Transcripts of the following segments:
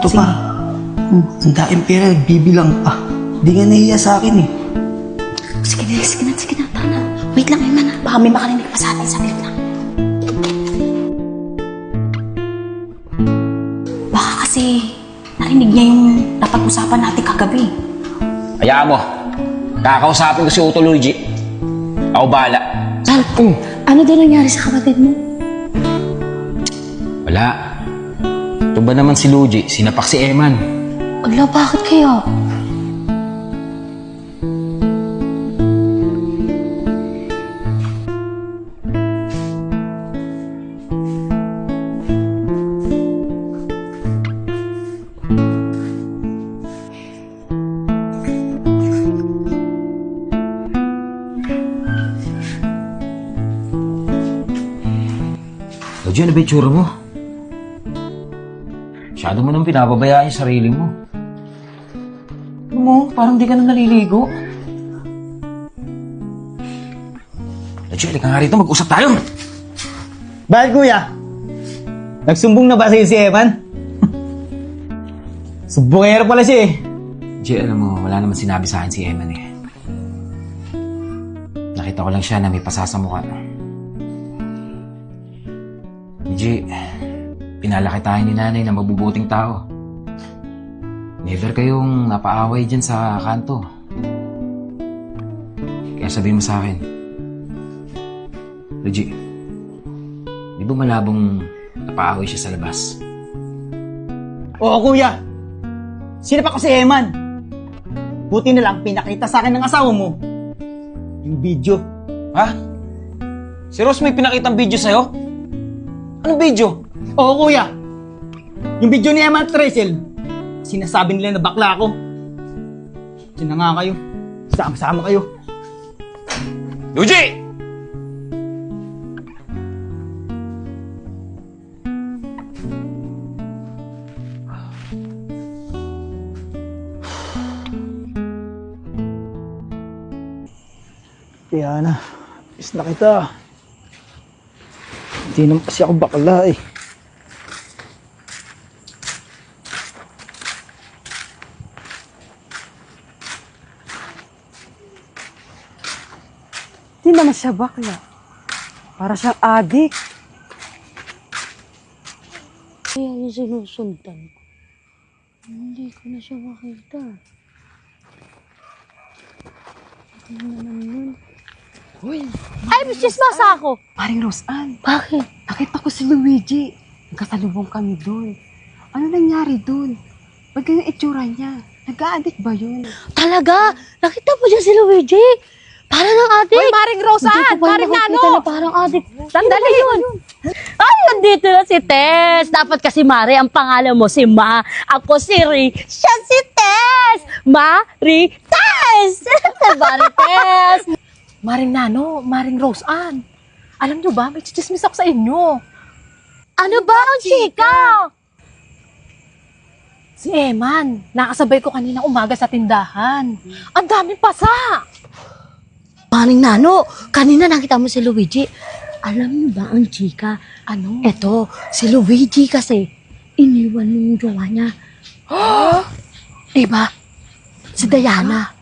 Ito pa. Ang daing pera, bibilang pa. Di nga nahiya sa akin eh. Sige na, tara na. Wait lang, Eman na. Baka may makarinig pa sa atin, saglit lang. Baka kasi narinig niya yung napag-usapan natin kagabi. Hayaan mo. Kakausapin ko si Uto Luigi. Ako bahala. Sal, ano din nangyari sa kapatid mo? Wala. Ito ba naman si Luigi? Sinapak si Eman. Ala, bakit kaya? Luigi, ano ba yung tsura mo? Masyado mo nang pinababayaan yung sarili mo. Ano mo? Parang di ka na naliligo. Luigi, halika nga rito. Mag-usap tayo. Bakit kuya? Nagsumbong na ba sa'yo si Eman? Sumbongero pala siya eh. Luigi, alam mo, wala naman sinabi sa akin si Eman eh. Nakita ko lang siya na may pasa sa mukha. Luigi, pinalaki tayo ni nanay na mabubuting tao. Never kayong napaaway dyan sa kanto. Kaya sabihin mo sa akin, Luigi, di ba malabong napaaway siya sa labas? Oo kuya. Sinapak ko si Eman. Buti na lang pinakita sa akin ng asawa mo yung video. Ha? Si Rose may pinakitang video sa'yo? Anong video? Oo kuya. Yung video ni Eman at Rachel, sinasabi nila na bakla ako. Diyan na nga kayo. Sama-sama kayo. Luigi! Diana, is na kita. Hindi naman kasi ako bakla eh. Hindi naman siya bakla. Para siyang adik. Kaya yung sinusundan ko. Hindi ko na siya makita. Ano naman yun? Uy, Ay, chismosa ako! paring Roseanne, Bakit? nakita ko si Luigi. Nagkasalubong kami doon. Ano nangyari doon? Ba't ganyan itsura niya? Nag-a-addict ba yun? Talaga? Nakita mo dyan si Luigi? Para ng adik. Uy, Maring Roseanne! Maring Nano! Na parang adik. Sandali yun. Ay, nandito na si Tess. Dapat kasi Mari, ang pangalan mo si Ma. Ako si Ri. Siya si Tess. Mari Tess. Mari Tess. Maring Nano, Maring Roseanne. Alam niyo ba, may chichismis ako sa inyo. Ano ba ang chika? Si Eman, nakasabay ko kanina umaga sa tindahan. Ang daming pasa! Maring Nano, kanina nakita mo si Luigi. Alam niyo ba ang chika? Ano? Eto, si Luigi kasi, iniwan mo yung jowa niya. Diba? Si Diana.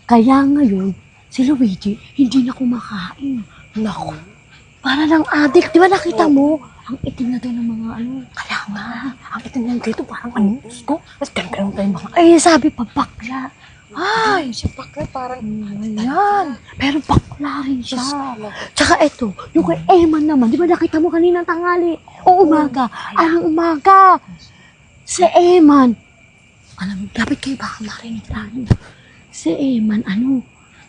Kaya ngayon, si Luigi, hindi na kumakain. Naku. Para ng adik, di ba nakita mo? Ang itim na daw ng mga ano. Kaya nga, ang itin lang dito parang ano, ko. Tapos ganun tayong mga, Ay, sabi pa bakla. ay, siya bakla parang, ayan. Pero bakla rin siya. Tsaka eto, yung kay Eman naman, di ba nakita mo kanina tanghali? O umaga. Anong umaga? Si Eman. Alam mo, dapat kayo baka marinig tayo. Si Eman,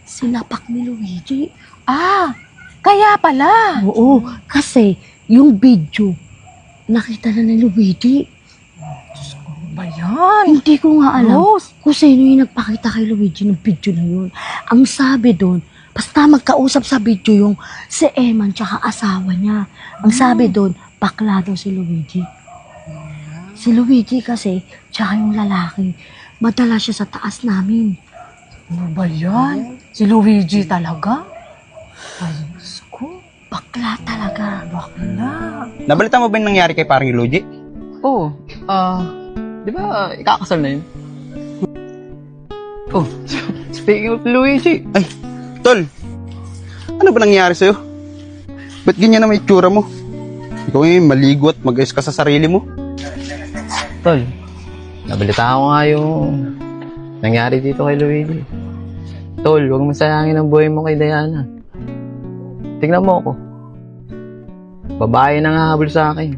sinapak ni Luigi. Ah, kaya pala. Oo, kasi yung video, nakita na ni Luigi. Ano ba yan? Hindi ko nga alam Rose. kung sino yung nagpakita kay Luigi ng video na yun. Ang sabi doon, basta magkausap sa video yung si Eman tsaka asawa niya. Ang sabi doon, bakla daw si Luigi. Si Luigi kasi, tsaka yung lalaki, madala siya sa taas namin. Ano ba yan? Si Luigi talaga? Ay, ko. Bakla talaga. Bakla. Nabalita mo ba yung nangyari kay parang Luigi? Oo. Di ba, ikakasal na yun? Oh, speaking of Luigi, Ay, tol. Ano ba nangyari sa'yo? Ba't ganyan na may itsura mo? Ikaw ngayon maligo at mag-ayos ka sa sarili mo. tol, nabalitaan ko nga yung nangyari dito kay Luigi. Tol, huwag mo sayangin ang buhay mo kay Diana. Tingnan mo ako. Babae na nga habol sa akin.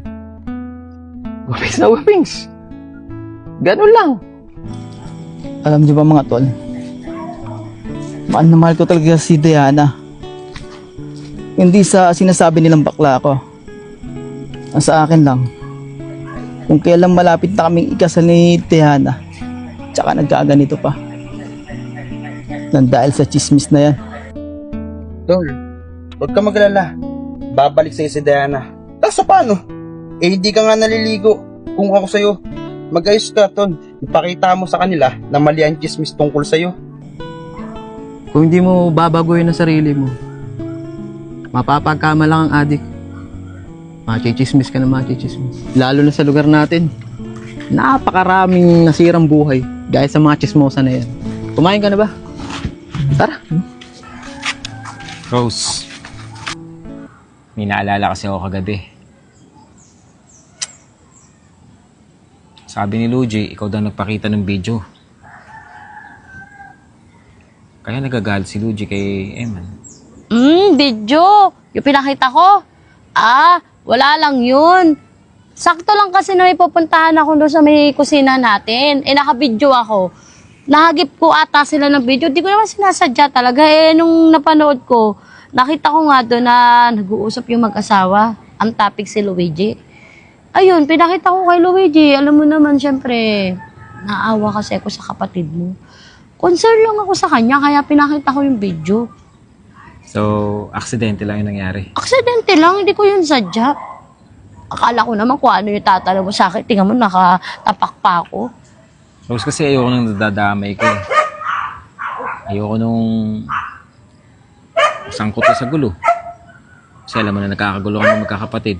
Wapings na wapings. Ganun lang. Alam niyo ba mga tol? Mahal na mahal ko talaga si Diana. Hindi sa sinasabi nilang bakla ako. Ang sa akin lang, kung kailan malapit na kaming ikasal ni Diana, tsaka nagkaganito pa. Nang dahil sa chismis na yan. Tol, huwag ka maglala. Babalik sa'yo si Diana. Tapos paano? Eh hindi ka nga naliligo. Kung ako sa'yo, mag-ayos ka, tol. Ipakita mo sa kanila na mali ang chismis tungkol sa'yo. Kung hindi mo babaguhin ang sarili mo, mapapagkama lang ang adik. Machichismis ka na machichismis. Lalo na sa lugar natin. Napakaraming nasirang buhay dahil sa mga chismosa na yan. Kumain ka na ba? Tara. Rose, may naalala kasi ako kagabi. Sabi ni Luigi, ikaw daw nagpakita ng video. Kaya nagagalit si Luigi kay Eman. Video. Yung pinakita ko. Wala lang yun. Sakto lang kasi na may pupuntahan ako doon sa may kusina natin. Naka-video ako. Nahagip ko ata sila ng video. Di ko naman sinasadya talaga. Nung napanood ko, nakita ko nga doon na nag-uusap yung mag-asawa. Ang topic si Luigi. Ayun, pinakita ko kay Luigi. Alam mo naman, syempre, naawa kasi ako sa kapatid mo. Concern lang ako sa kanya, kaya pinakita ko yung video. So, aksidente lang yung nangyari. Aksidente lang, hindi ko yun sadya. Akala ko naman kung ano yung tatanong mo sa akin. Tingnan mo, nakatapak pa ako. Rose, kasi ayoko nang nadadamay ko. Ayoko nung sangkot ka sa gulo. Kasi alam mo na nagkakagulo ka ng magkakapatid.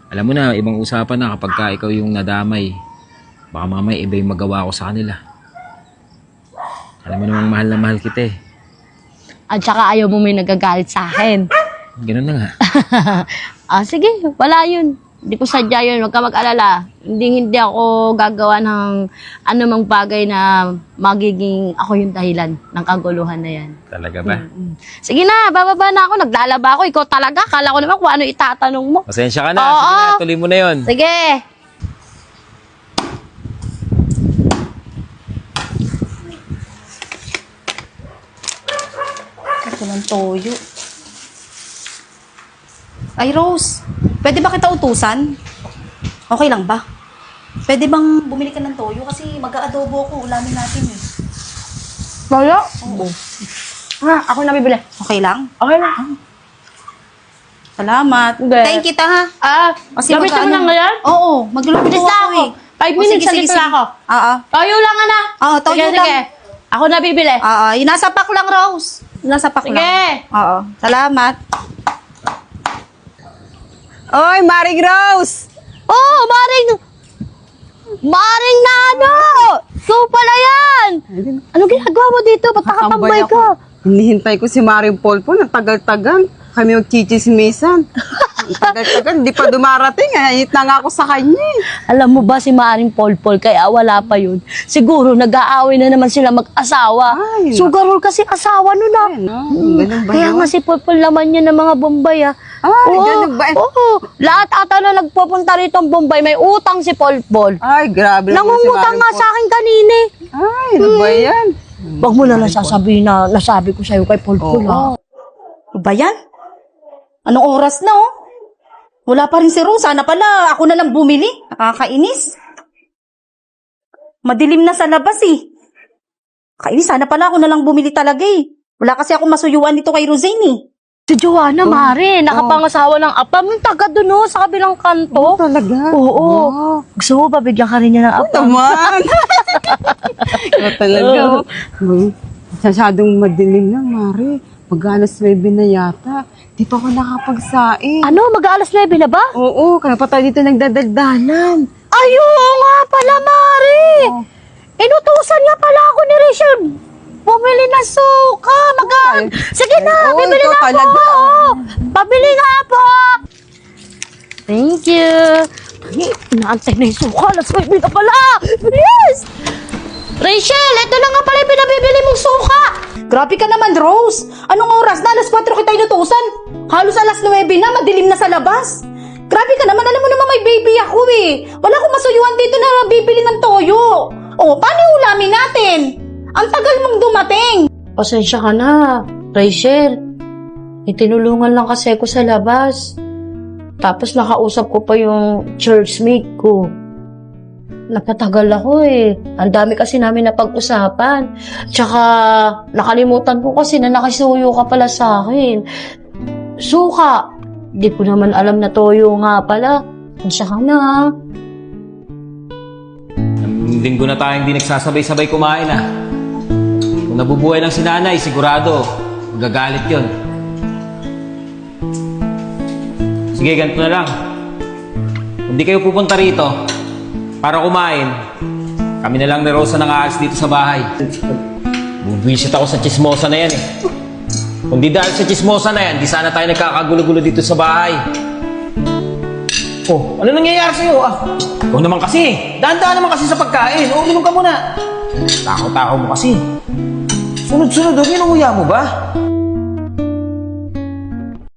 Alam mo na, ibang usapan na kapag ka ikaw yung nadamay. Baka mamaya iba yung magawa ko sa kanila. Alam mo namang mahal na mahal kita eh. At saka ayaw mo may nagagalit sa akin. Ganun na nga. Sige, wala yun. Hindi ko sadya yun. Huwag ka mag-alala. Hindi ako gagawa ng anumang bagay na magiging ako yung dahilan ng kaguluhan na yan. Talaga ba? Sige na, bababa na ako. Naglalaba ako. Ikaw talaga. Kala ko naman kung ano itatanong mo. Pasensya ka na. Oo. Sige na, tuloy mo na yun. Sige. Ito ng toyo. Ay, Rose, pwede ba kita utusan? Okay lang ba? Pwede bang bumili ka ng toyo? Kasi mag-aadobo ako, ulamin natin eh. Wala. Oo. Ako na bibili. Okay lang? Okay lang. Salamat. Hindi. Thank kita ha. Kasi Gamitin mo mag-ano- na ngayon? Oo, magluluto Bilis na ako ako. eh. 5 minutes, nandito na ako. Oo. Toyo lang, ana. Oo, toyo Sige, lang. sige. Ako na bibili. Oo, yung nasa pack lang, Rose. Yung nasa pack Sige. lang. Oo, salamat. Oy, Maring Rose! Oh, Maring Nano! Ikaw pala yan! Ano ginagawa mo dito? Ba't nakatambay ako. ka? Hinihintay ko si Maring Polpo ng tagal-tagal. Kami magchichismisan. Ang tagal-tagal, hindi pa dumarating. Ayit na nga ako sa kanya eh. Alam mo ba si Maring Polpol, kaya wala pa yun? Siguro nag-aaway na naman sila mag-asawa. Ay, Sugarol kasi asawa nun ah. Ay, no? Ganun ba Kaya yun? nga si Polpol naman yun ng mga Bombay ah. Ay, ganun ba? Oo, lahat ata na nagpupunta rito ang Bombay, may utang si Polpol. Ay, grabe naman si Nangungutang Maring nga sa akin kanina eh. Ay, ano ba yan? Huwag mo na lang sasabihin na nasabi ko sa'yo kay Polpol ah. Ano ba yan? Anong oras na oh? Wala pa rin si Rose. Sana pala ako na lang bumili. Nakakainis. Madilim na sa labas eh. Kainis, sana pala ako na lang bumili talaga eh. Wala kasi ako masuyuan dito kay Rosine eh. Si Joanna, Mare, nakapangasawa ng apa. May taga doon oh, sa kabilang kanto. Talaga? Oo. Gusto mo, babigyan ka rin niya ng apa. Naman! Ikaw talaga. Masyadong madilim na, Mari. Mag-alas 9 na yata. Di pa ako nakapagsain. Ano, mag-aalas 9 na ba? Oo, kaya pa tayo dito nagdadaldanan. Ayun nga pala, Mari. Inutusan niya pala ako ni Rachel. Bumili ng suka. Sige na, Oo, bibili ikaw na talaga. po. Pabili nga po. Thank you. Ay, naantay na yung suka. Alas 9 na pala. Yes! Rachel, ito na nga pala yung pinabibili mong suka. Grabe ka naman, Rose. Anong oras na? Alas 4 kita inutusan. Halos alas 9 na, madilim na sa labas. Grabe ka naman, alam mo naman may baby ako eh. Wala akong masuyuan dito na bibili ng toyo. Oh, paano yung ulamin natin? Ang tagal mong dumating. Pasensya ka na, Rachel. Itinulungan lang kasi ako sa labas. Tapos nakausap ko pa yung churchmate ko. Napatagal ako eh. Ang dami kasi namin napag-usapan. Tsaka nakalimutan ko kasi na nakisuyo ka pala sa akin. Suka. Di ko naman alam na toyo nga pala. Pasensya ka na. Ang linggo na tayo hindi nagsasabay-sabay kumain ah. Kung nabubuhay lang si nanay, sigurado, magagalit yun. Sige, ganito na lang. Kung di kayo pupunta rito para kumain, kami na lang ni Rosa nang aalis dito sa bahay. Bubisit ako sa chismosa na yan eh. Kung di dahil sa chismosa na yan, di sana tayo nagkakagulo-gulo dito sa bahay. Oh, ano nangyayari sa'yo ah? Ikaw naman kasi, dahan-dahan naman kasi sa pagkain. O, minum ka muna. Takaw-takaw mo kasi. Sunod-sunod, huwag inuuya mo ba?